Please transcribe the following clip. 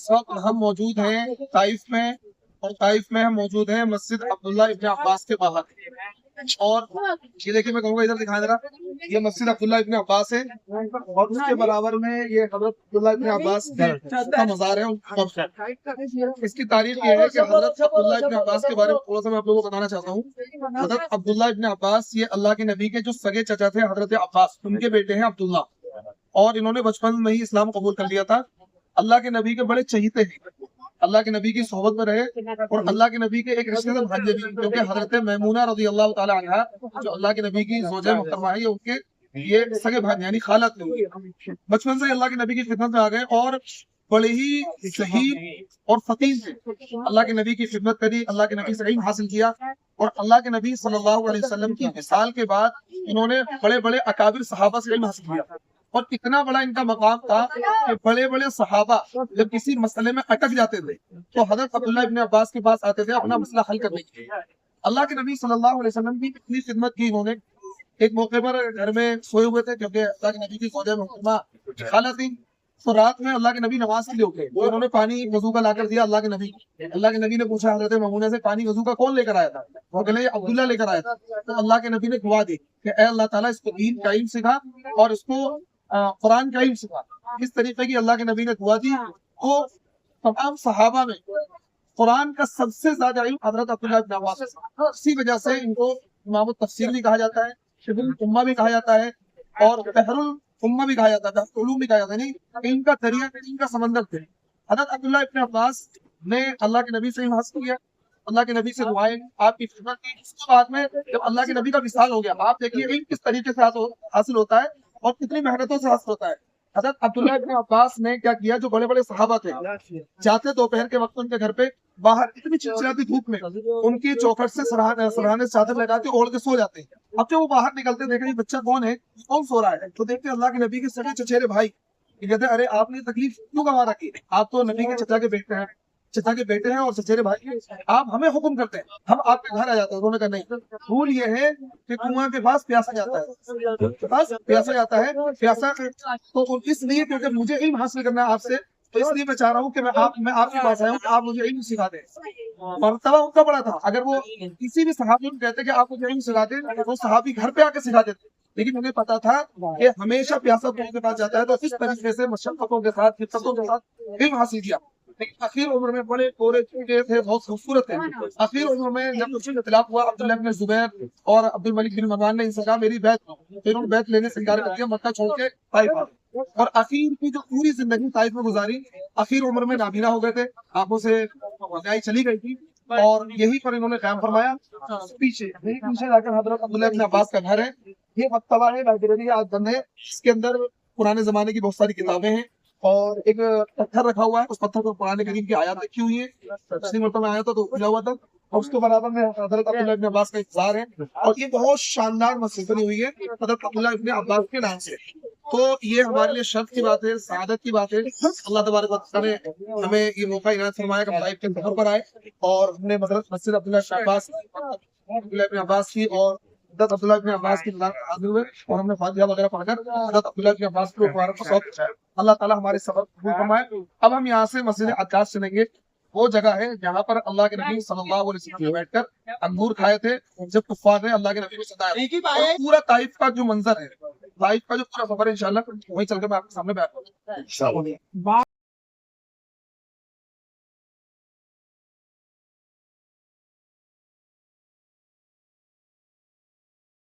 اس وقت ہم موجود ہیں طائف میں، اور طائف میں ہم موجود ہیں مسجد عبداللہ ابن عباس کے باہر. اور یہ دیکھیے میں کہوں گا ادھر دکھائیں ذرا، یہ مسجد عبداللہ ابن عباس ہے، اور اس کے برابر میں یہ حضرت عبداللہ ابن عباس کا مزار ہے ان کا قبر ہے. اس کی تاریخ یہ ہے کہ حضرت عبداللہ ابن عباس کے بارے میں تھوڑا سا میں آپ لوگوں کو بتانا چاہتا ہوں. حضرت عبداللہ ابن عباس یہ اللہ کے نبی کے جو سگے چچا تھے حضرت عباس، ان کے بیٹے ہیں عبداللہ، اور انہوں نے بچپن میں ہی اسلام قبول کر لیا تھا. اللہ کے نبی کے بڑے چہیتے ہیں، اللہ کے نبی کی صحبت میں رہے، اور اللہ کے نبی کے ایک رشتے دار بھانجے بھی، کیونکہ حضرت میمونہ رضی اللہ تعالی عنہا جو اللہ کے نبی کی زوجہ محترمہ ہے، یہ ان کے یہ سگے بھائی یعنی خالہ تھے. بچپن سے اللہ کے نبی کی خدمت میں آ گئے اور بڑے ہی صحیح اور فقیہ تھے. اللہ کے نبی کی خدمت کری، اللہ کے نبی سے علم حاصل کیا، اور اللہ کے نبی صلی اللہ علیہ وسلم کی وصال کے بعد انہوں نے بڑے بڑے اکابر صحابہ سے علم حاصل کیا. اور اتنا بڑا ان کا مقام تھا کہ بڑے بڑے صحابہ جب کسی مسئلے میں اٹک جاتے تھے تو حضرت عبداللہ ابن عباس کے پاس آتے تھے اپنا مسئلہ حل کرنے کے لیے. اللہ کے نبی صلی اللہ علیہ وسلم کی اتنی خدمت کی انہوں نے. ایک موقع پر گھر میں سوئے ہوئے تھے کیونکہ اللہ کے نبی کی زوجہ محترمہ خالہ تھی، تو رات میں اللہ کے نبی نماز کے لیے اٹھے، تو انہوں نے پانی وضو کا لا کر دیا اللہ کے نبی. اللہ کے نبی نے پوچھا حضرت میمونہ سے پانی وضو کا کون لے کر آیا تھا؟ وہ کہنے یہ عبداللہ لے کر آیا تھا. تو اللہ کے نبی نے دعا دی کہ اے اللہ تعالیٰ اس کو دین کا علم سکھا اور اس کو قرآن کا علم سکھا. اس طریقے کی اللہ کے نبی نے دعا دی. تو تمام صحابہ میں قرآن کا سب سے زیادہ علم حضرت عبداللہ ابن عباس سے، اسی وجہ سے ان کو امام التفسیر بھی کہا جاتا ہے، شبہ الامہ بھی کہا جاتا ہے، اور بحر الامہ بھی کہا جاتا ہے، بحر العلوم بھی کہا جاتا ہے. نہیں ان کا دریا ان کا سمندر تھے. حضرت عبداللہ ابن عباس نے اللہ کے نبی سے علم حاصل کیا، اللہ کے نبی سے دعائیں آپ کی خدمت کی. اس کے بعد میں جب اللہ کے نبی کا وصال ہو گیا، آپ دیکھیے علم کس طریقے سے حاصل ہوتا ہے اور کتنی محنتوں سے حاصل ہوتا ہے. حضرت عبداللہ ابن عباس نے کیا کیا، جو بڑے بڑے صحابہ تھے جاتے دوپہر کے وقت ان کے گھر پہ باہر اتنی چلچلاتی دھوپ میں ان کی چوکھٹ سے سرہانے چادر لگاتے اوڑھ کے سو جاتے. اب جب وہ باہر نکلتے دیکھیں بچہ کون ہے، کون سو رہا ہے، تو دیکھتے اللہ کے نبی کے سگے چچیرے بھائی. یہ کہتے ہیں ارے آپ نے تکلیف کیوں گوا رکھی، آپ تو نبی کے چچا کے بیٹے ہیں اور چچیرے بھائی ہیں، آپ ہمیں حکم کرتے ہیں ہم آپ کے گھر آ جاتے ہیں. انہوں نے کہا نہیں، بھول یہ ہے کہ کنواں کے پاس پیاسا جاتا ہے، پیاسا تو اس لیے کیونکہ مجھے علم حاصل کرنا ہے آپ سے، تو اس لیے میں چاہ رہا ہوں کہ میں آپ کے پاس آیا ہوں کہ آپ مجھے علم سکھا دیں. مرتبہ ان کا بڑا تھا، اگر وہ کسی بھی صحابی کو کہتے کہ آپ مجھے علم سکھا دیں وہ صحابی گھر پہ آ کے سکھا دیتے، لیکن انہیں پتا تھا کہ ہمیشہ پیاسا تو ان کے پاس جاتا ہے. تو اس طریقے سے مشقتوں کے ساتھ حفاظتوں کے ساتھ علم حاصل کیا. لیکن اخیر عمر میں بڑے گورے چونکے تھے، بہت خوبصورت تھے. اخیر عمر میں جب کچھ اختلاف ہوا، عبداللہ بن زبیر اور عبد الملک بن مروان نے ان سے کہا میری بیعت، پھر انہوں نے بیعت لینے سے انکار کر دیا، مکہ چھوڑ کے طائف آ گئے. اور اخیر کی جو پوری زندگی طائف میں گزاری، اخیر عمر میں نابینا ہو گئے تھے، آنکھوں سے رہائی چلی گئی تھی، اور یہی پر انہوں نے قیام فرمایا. پیچھے جا کر حضرت عبداللہ ابن عباس کا گھر ہے. یہ مکتبہ ہے، لائبریری آج بند ہے. اس کے اندر پرانے زمانے کی بہت ساری کتابیں ہیں، اور ایک پتھر رکھا ہوا ہے، اس پتھر پر قرآن کریم کی آیات لکھی ہوئی ہیں. پچھلی مرتبہ آیا تھا تو کھلا ہوا تھا، اور اس کے برابر میں حضرت عبداللہ ابن عباس کا انتظار ہے. اور یہ بہت شاندار مسجد بنی ہوئی ہے حضرت عبداللہ ابن عباس کے نام سے. تو یہ ہمارے لیے شرف کی بات ہے، سعادت کی بات ہے. اللہ تبارک و تعالی نے ہمیں یہ موقع عنایت فرمایا کہ ہم طائف کے سفر پر آئے، اور ہم نے مسجد عبداللہ ابن عباس کی اور حضرت عبداللہ ابن عباس کی حاضر ہوئے، اور ہم نے فاتحہ وغیرہ پڑھ کر حضرت عبداللہ ابن عباس کو مبارک کو. اللہ تعالیٰ ہمارے سبق قبول فرمائے. اب ہم یہاں سے مسجد عکاظ چلیں گے. وہ جگہ ہے جہاں پر اللہ کے نبی صلی اللہ علیہ وسلم بیٹھ کر انگور کھائے تھے جب کفار نے اللہ کے نبی کو ستایا. اور پورا طائف کا جو منظر ہے، طائف کا جو پورا سفر ہے، انشاءاللہ وہیں چل کے میں آپ کے سامنے بیان کروں گا.